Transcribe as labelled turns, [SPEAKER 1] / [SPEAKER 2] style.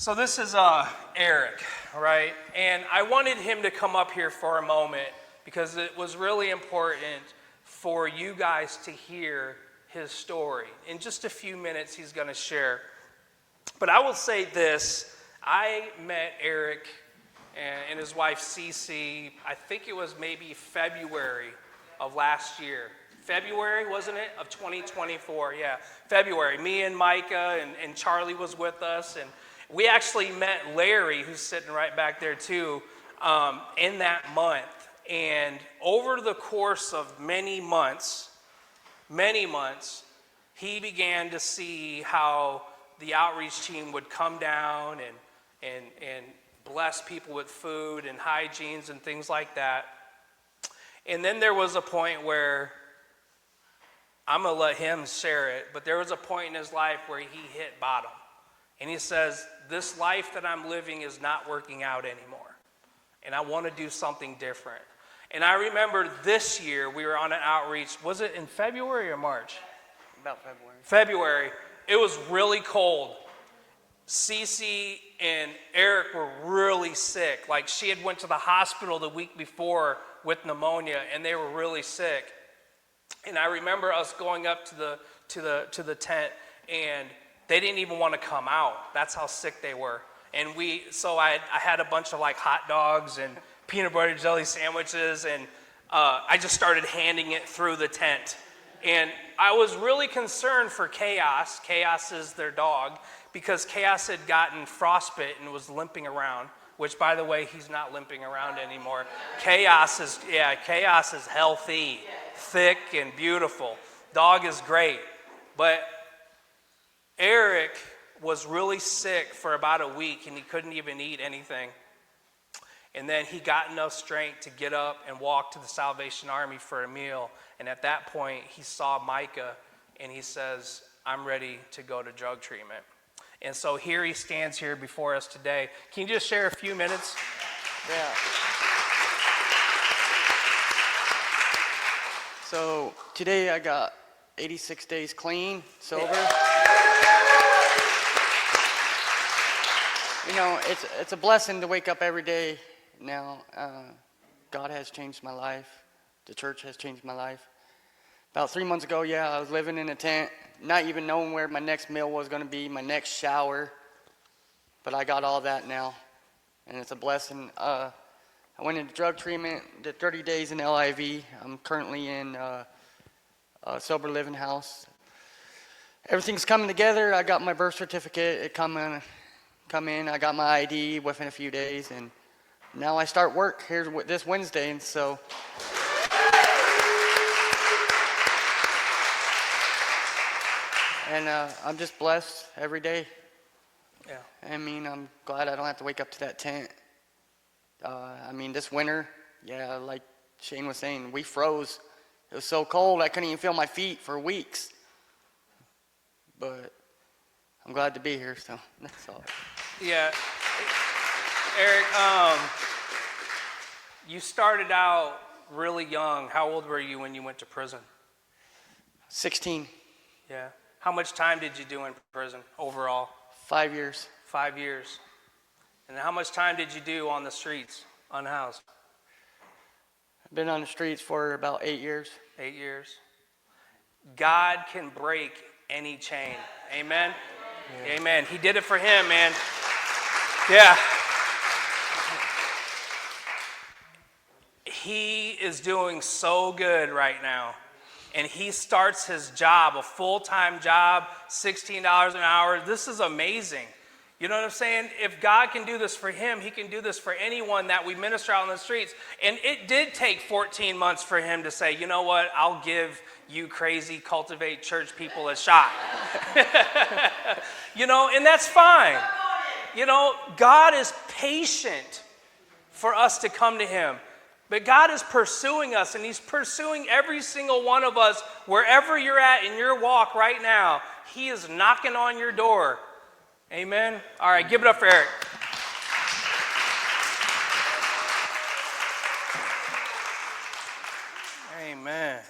[SPEAKER 1] So this is Eric, right? And I wanted him to come up here for a moment because it was really important for you guys to hear his story. In just a few minutes, he's going to share. But I will say this. I met Eric and his wife, Cece, I think it was maybe February of last year. February, wasn't it, of 2024? Yeah, February. Me and Micah and Charlie was with us, and we actually met Larry, who's sitting right back there too, in that month. And over the course of many months, he began to see how the outreach team would come down and bless people with food and hygienes and things like that. And then there was a point where, I'm going to let him share it, but there was a point in his life where he hit bottom. And he says, this life that I'm living is not working out anymore. And I want to do something different. And I remember this year we were on an outreach. Was it in February or March?
[SPEAKER 2] About February.
[SPEAKER 1] February. It was really cold. Cece and Eric were really sick. Like, she had went to the hospital the week before with pneumonia, and they were really sick. And I remember us going up to the tent, and they didn't even want to come out. That's how sick they were. And so I had a bunch of like hot dogs and peanut butter jelly sandwiches, and I just started handing it through the tent. And I was really concerned for Chaos. Chaos is their dog, because Chaos had gotten frostbite and was limping around, which, by the way, he's not limping around anymore. Chaos is healthy, thick, and beautiful. Dog is great. But Eric was really sick for about a week, and he couldn't even eat anything. And then he got enough strength to get up and walk to the Salvation Army for a meal. And at that point, he saw Micah, and he says, I'm ready to go to drug treatment. And so here he stands here before us today. Can you just share a few minutes?
[SPEAKER 2] Yeah. So today I got 86 days clean, sober. You know, it's a blessing to wake up every day now. God has changed my life. The church has changed my life. About 3 months ago, I was living in a tent, not even knowing where my next meal was going to be, my next shower. But I got all that now, and it's a blessing. I went into drug treatment, did 30 days in LIV. I'm currently in a sober living house. Everything's coming together. I got my birth certificate. It come in. I got my ID within a few days, and now I start work here this Wednesday, and so. And I'm just blessed every day.
[SPEAKER 1] Yeah.
[SPEAKER 2] I mean, I'm glad I don't have to wake up to that tent. This winter, like Shane was saying, we froze. It was so cold, I couldn't even feel my feet for weeks. But I'm glad to be here, so that's all.
[SPEAKER 1] Yeah. Eric, you started out really young. How old were you when you went to prison?
[SPEAKER 2] 16.
[SPEAKER 1] Yeah. How much time did you do in prison overall?
[SPEAKER 2] 5 years.
[SPEAKER 1] 5 years. And how much time did you do on the streets, unhoused?
[SPEAKER 2] I've been on the streets for about 8 years.
[SPEAKER 1] 8 years. God can break any chain. Amen? Yeah. Amen. He did it for him, man. Yeah. He is doing so good right now. And he starts his job, a full-time job, $16 an hour. This is amazing. You know what I'm saying? If God can do this for him, he can do this for anyone that we minister out on the streets. And it did take 14 months for him to say, you know what, I'll give you crazy Cultivate Church people a shot. And that's fine. God is patient for us to come to him. But God is pursuing us, and he's pursuing every single one of us wherever you're at in your walk right now. He is knocking on your door. Amen? All right, give it up for Eric. Amen.